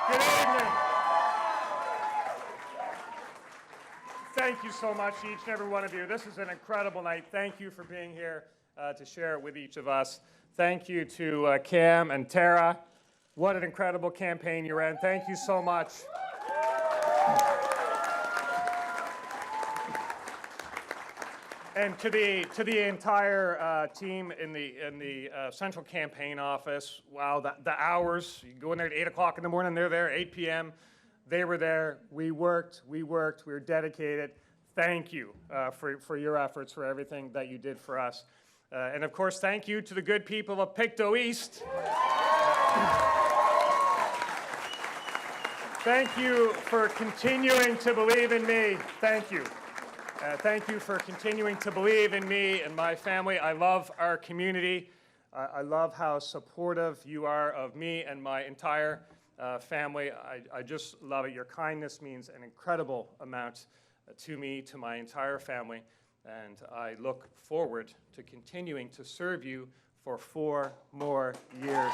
Good evening. Thank you so much, each and every one of you. This is an incredible night. Thank you for being here to share it with each of us. Thank you to Cam and Tara. What an incredible campaign you ran. Thank you so much. And to the entire team in the central campaign office, wow, the hours, you go in there at 8 o'clock in the morning, they're there, 8 p.m., they were there, we worked, we were dedicated. Thank you for your efforts, for everything that you did for us. And of course, thank you to the good people of Pictou East. Thank you for continuing to believe in me. Thank you. Thank you for continuing to believe in me and my family. I love our community. I love how supportive you are of me and my entire family. I just love it. Your kindness means an incredible amount to me, to my entire family, and I look forward to continuing to serve you for 4 more years.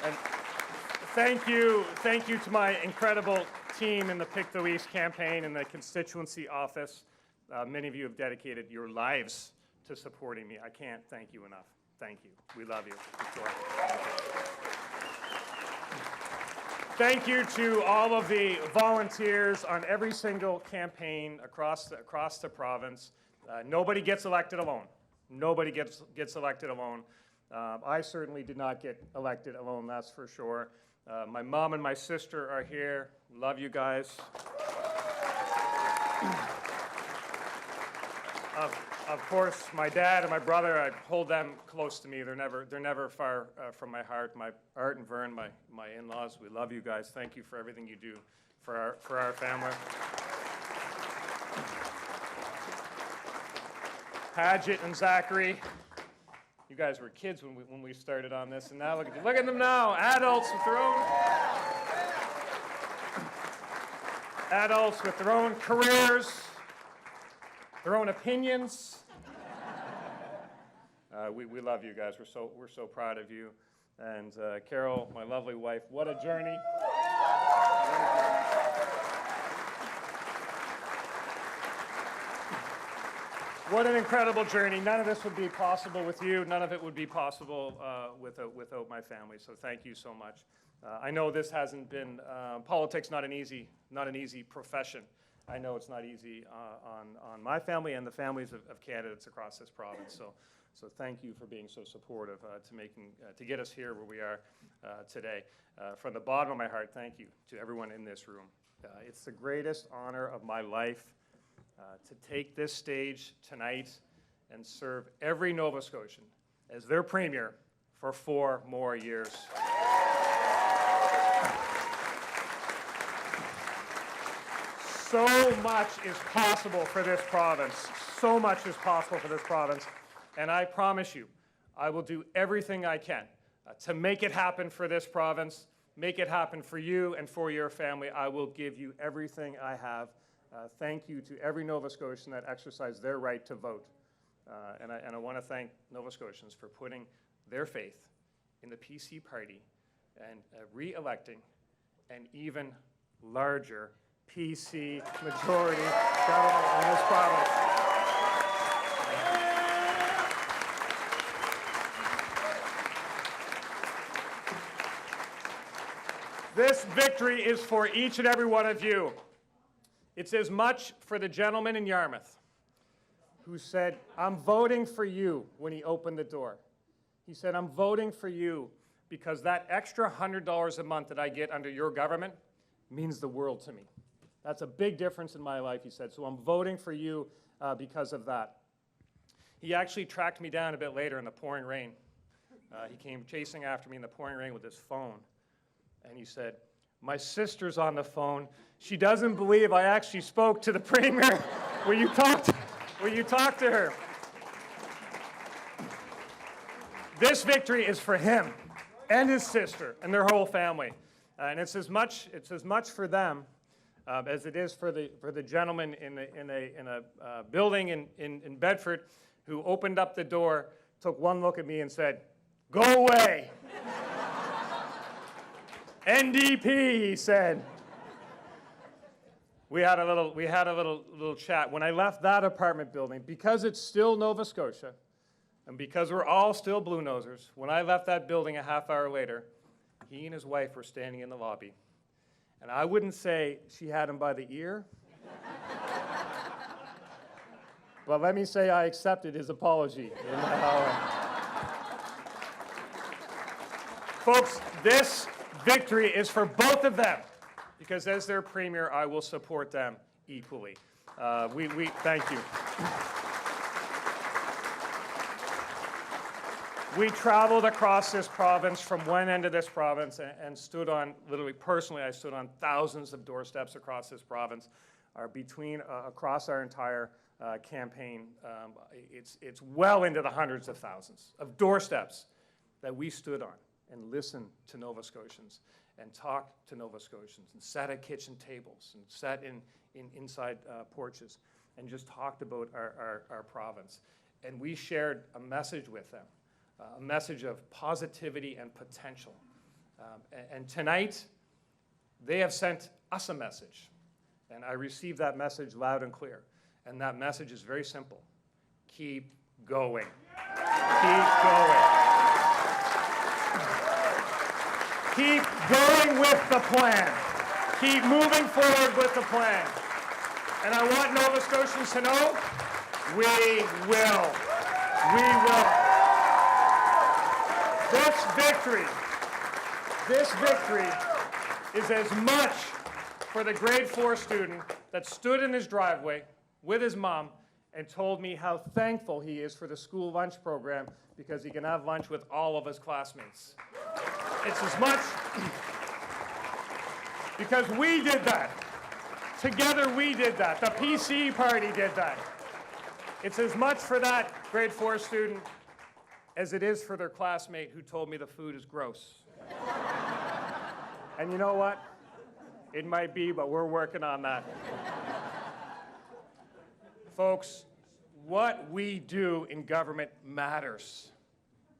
And thank you to my incredible team in the Pictou East campaign and the constituency office. Many of you have dedicated your lives to supporting me. I can't thank you enough. Thank you. We love you. Thank you to all of the volunteers on every single campaign across the province. Nobody gets elected alone. Nobody gets elected alone. I certainly did not get elected alone, that's for sure. My mom and my sister are here. Love you guys. Of course, my dad and my brother, I hold them close to me. They're never far from my heart. My Art and Vern, my in-laws, we love you guys. Thank you for everything you do for our family. Padgett and Zachary, you guys were kids when we started on this, and now look at you. Look at them now, adults with their own careers, their own opinions. We love you guys. We're so proud of you. And Carol, my lovely wife, what a journey. What an incredible journey. None of this would be possible with you. None of it would be possible without my family. So thank you so much. I know this hasn't been, politics not an easy profession. I know it's not easy on my family and the families of candidates across this province. So thank you for being so supportive to get us here where we are today. From the bottom of my heart, thank you to everyone in this room. It's the greatest honor of my life to take this stage tonight and serve every Nova Scotian as their premier for 4 more years. So much is possible for this province. So much is possible for this province. And I promise you, I will do everything I can to make it happen for this province, make it happen for you and for your family. I will give you everything I have. Thank you to every Nova Scotian that exercised their right to vote. And I want to thank Nova Scotians for putting their faith in the PC party and re-electing an even larger PC majority government in this province. This victory is for each and every one of you. It's as much for the gentleman in Yarmouth who said, "I'm voting for you," when he opened the door. He said, "I'm voting for you because that extra $100 a month that I get under your government means the world to me. That's a big difference in my life," he said, "so I'm voting for you because of that." He actually tracked me down a bit later in the pouring rain. He came chasing after me in the pouring rain with his phone, and he said, "My sister's on the phone. She doesn't believe I actually spoke to the premier. Will you talk to her?" This victory is for him and his sister and their whole family. And it's as much for them as it is for the gentleman in a building in Bedford who opened up the door, took one look at me and said, Go away. NDP, he said. We had a little chat. When I left that apartment building, because it's still Nova Scotia, and because we're all still Blue Nosers, when I left that building a half hour later, he and his wife were standing in the lobby. And I wouldn't say she had him by the ear, but let me say I accepted his apology. Folks, this victory is for both of them, because as their premier, I will support them equally. We thank you. We traveled across this province from one end of this province and stood on, literally personally, I stood on thousands of doorsteps across this province, across our entire campaign. It's well into the hundreds of thousands of doorsteps that we stood on and listened to Nova Scotians and talked to Nova Scotians and sat at kitchen tables and sat inside porches and just talked about our province. And we shared a message with them. A message of positivity and potential. And tonight, they have sent us a message. And I received that message loud and clear. And that message is very simple. Keep going. Keep going. Keep going with the plan. Keep moving forward with the plan. And I want Nova Scotians to know, we will. We will. This victory is as much for the grade 4 student that stood in his driveway with his mom and told me how thankful he is for the school lunch program because he can have lunch with all of his classmates. It's as much because we did that. Together we did that. The PC party did that. It's as much for that grade 4 student as it is for their classmate who told me the food is gross. And you know what? It might be, but we're working on that. Folks, what we do in government matters.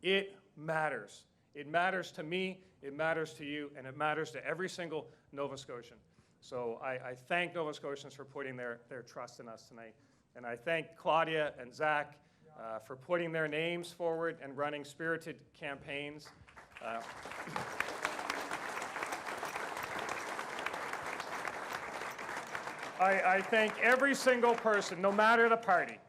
It matters. It matters to me, it matters to you, and it matters to every single Nova Scotian. So I thank Nova Scotians for putting their trust in us tonight. And I thank Claudia and Zach for putting their names forward and running spirited campaigns. I thank every single person, no matter the party,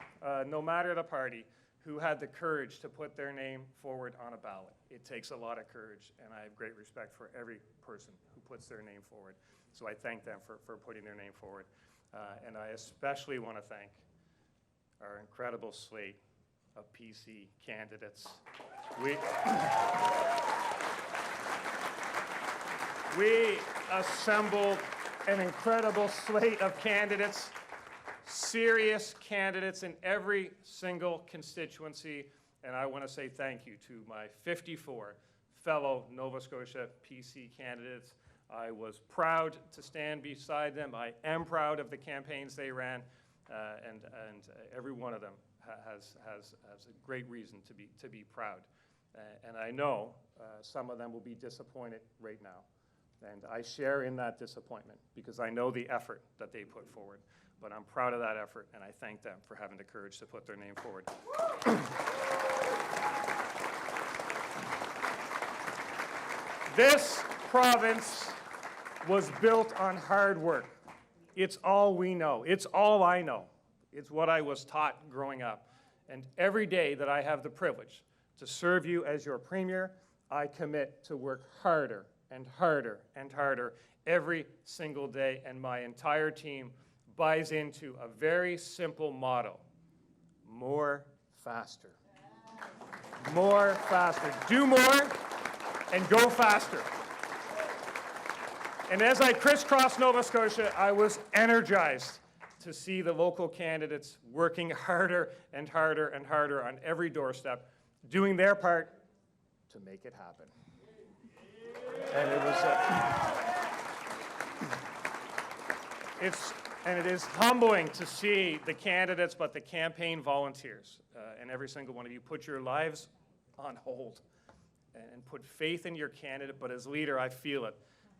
who had the courage to put their name forward on a ballot. It takes a lot of courage, and I have great respect for every person who puts their name forward. So I thank them for putting their name forward. And I especially want to thank our incredible slate of PC candidates. We assembled an incredible slate of candidates, serious candidates in every single constituency, and I want to say thank you to my 54 fellow Nova Scotia PC candidates. I was proud to stand beside them. I am proud of the campaigns they ran, and every one of them has a great reason to be proud. And I know some of them will be disappointed right now. And I share in that disappointment because I know the effort that they put forward. But I'm proud of that effort, and I thank them for having the courage to put their name forward. This province was built on hard work. It's all we know. It's all I know. It's what I was taught growing up. And every day that I have the privilege to serve you as your premier, I commit to work harder and harder and harder every single day, and my entire team buys into a very simple motto: more, faster. More, faster. Do more and go faster. And as I crisscrossed Nova Scotia, I was energized to see the local candidates working harder and harder and harder on every doorstep, doing their part to make it happen. And it is humbling to see the candidates, but the campaign volunteers, and every single one of you put your lives on hold and put faith in your candidate, but as leader, I feel it,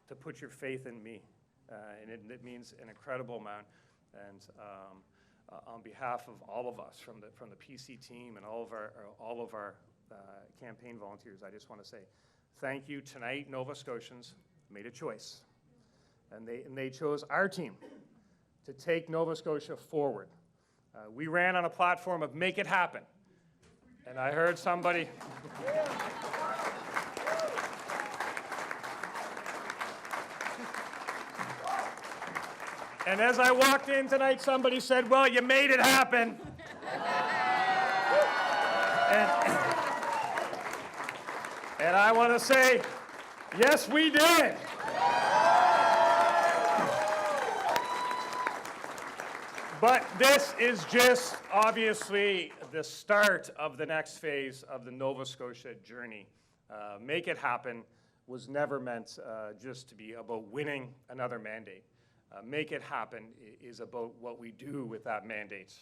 to put your faith in me. And it means an incredible amount. And on behalf of all of us, from the PC team and all of our campaign volunteers, I just want to say thank you. Tonight, Nova Scotians made a choice, and they chose our team to take Nova Scotia forward. We ran on a platform of make it happen, and I heard somebody. And as I walked in tonight, somebody said, well, you made it happen. And I want to say, yes, we did. But this is just obviously the start of the next phase of the Nova Scotia journey. Make it happen was never meant just to be about winning another mandate. Make it happen is about what we do with that mandate.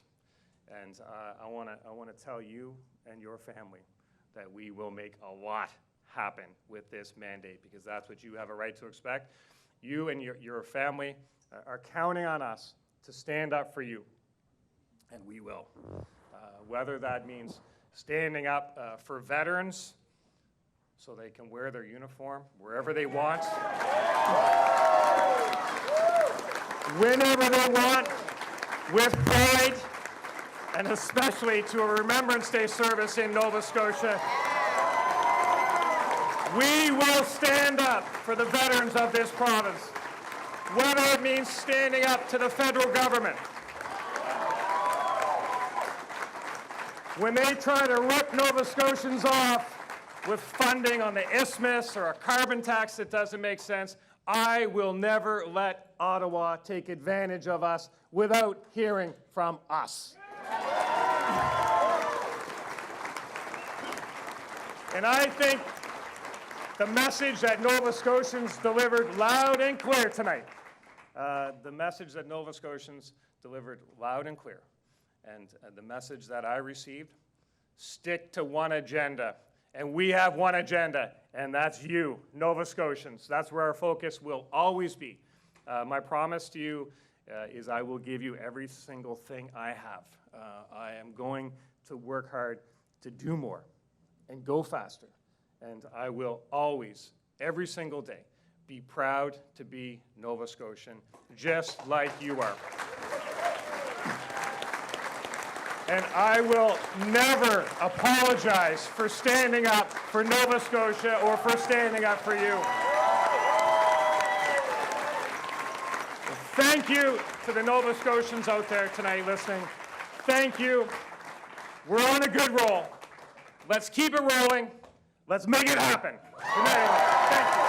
And I want to tell you and your family that we will make a lot happen with this mandate, because that's what you have a right to expect. You and your family are counting on us to stand up for you, and we will. Whether that means standing up for veterans so they can wear their uniform wherever they want, whenever they want, with pride, and especially to a Remembrance Day service in Nova Scotia. We will stand up for the veterans of this province, whether it means standing up to the federal government. When they try to rip Nova Scotians off with funding on the isthmus or a carbon tax that doesn't make sense, I will never let Ottawa take advantage of us without hearing from us. And I think the message that Nova Scotians delivered loud and clear tonight, the message that Nova Scotians delivered loud and clear, and the message that I received, stick to one agenda. And we have one agenda, and that's you, Nova Scotians. That's where our focus will always be. My promise to you is I will give you every single thing I have. I am going to work hard to do more and go faster. And I will always, every single day, be proud to be Nova Scotian, just like you are. And I will never apologize for standing up for Nova Scotia or for standing up for you. Thank you to the Nova Scotians out there tonight listening. Thank you. We're on a good roll. Let's keep it rolling. Let's make it happen. Good night, everyone. Thank you.